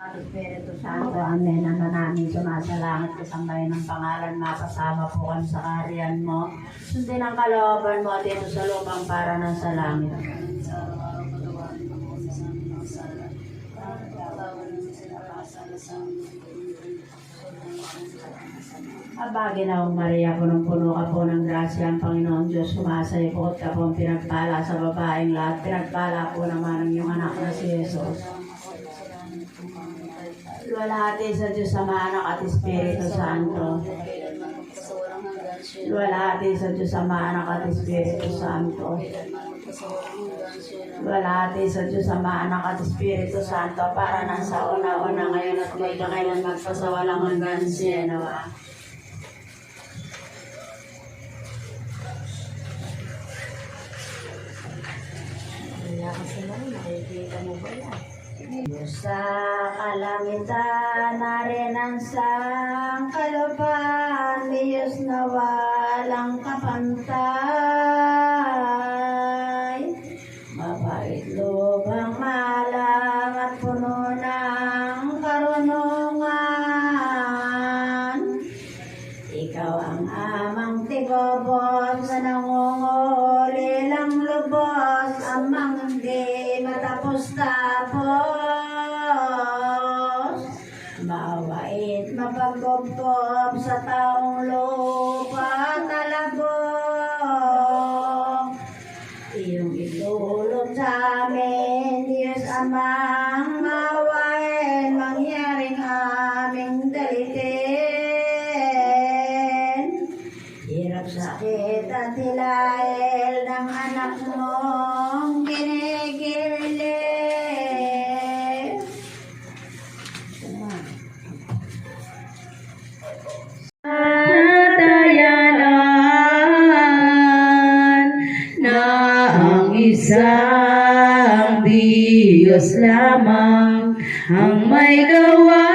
Espiritu Santo, Amen. Ama namin sumasalangit ka sambahin ng pangalan, mapasama po kami sa kaharian mo. Sundin ang kalooban mo dito sa lupang para ng sa langit. Abagin akong Maria, punong-puno ka po ng grasya ang Panginoon Diyos, sumasaypot ka po, pinagpala sa babaeng lahat, pinagpala po naman ang iyong anak na si Jesus. Luwalhati sa Diyos Ama, Anak at Espiritu Santo. Luwalhati sa Diyos Ama, Anak at Espiritu Santo. Luwalhati sa Diyos Ama, Anak at Espiritu Santo, para nang sa una-una ngayon at may kailan magpasawalang hanggan siya nawa. Kaya kasi naman, nakikita mo ba yan? Diyos sa kalangitan, narinan sa kalupaan, Diyos na walang kapantay. Mabait lubang malang at puno ng karunungan. Ikaw ang amang tigobos na nangunguli lang lubos, amang hindi matapos-tapos. Mawait mapagkubkob sa taong lupa talabong. Iyong itulog sa amin, Diyos Amang mawain, mangyaring aming dalitin. Hirap, sakit at hilael ng anak mong ginigilid. Natayanan na ang isang Diyos lamang ang may gawa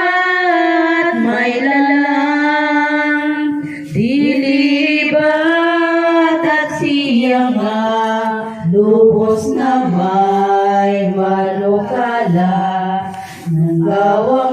at may lalang, dilibat at siya nga lubos na may malukala ng gawa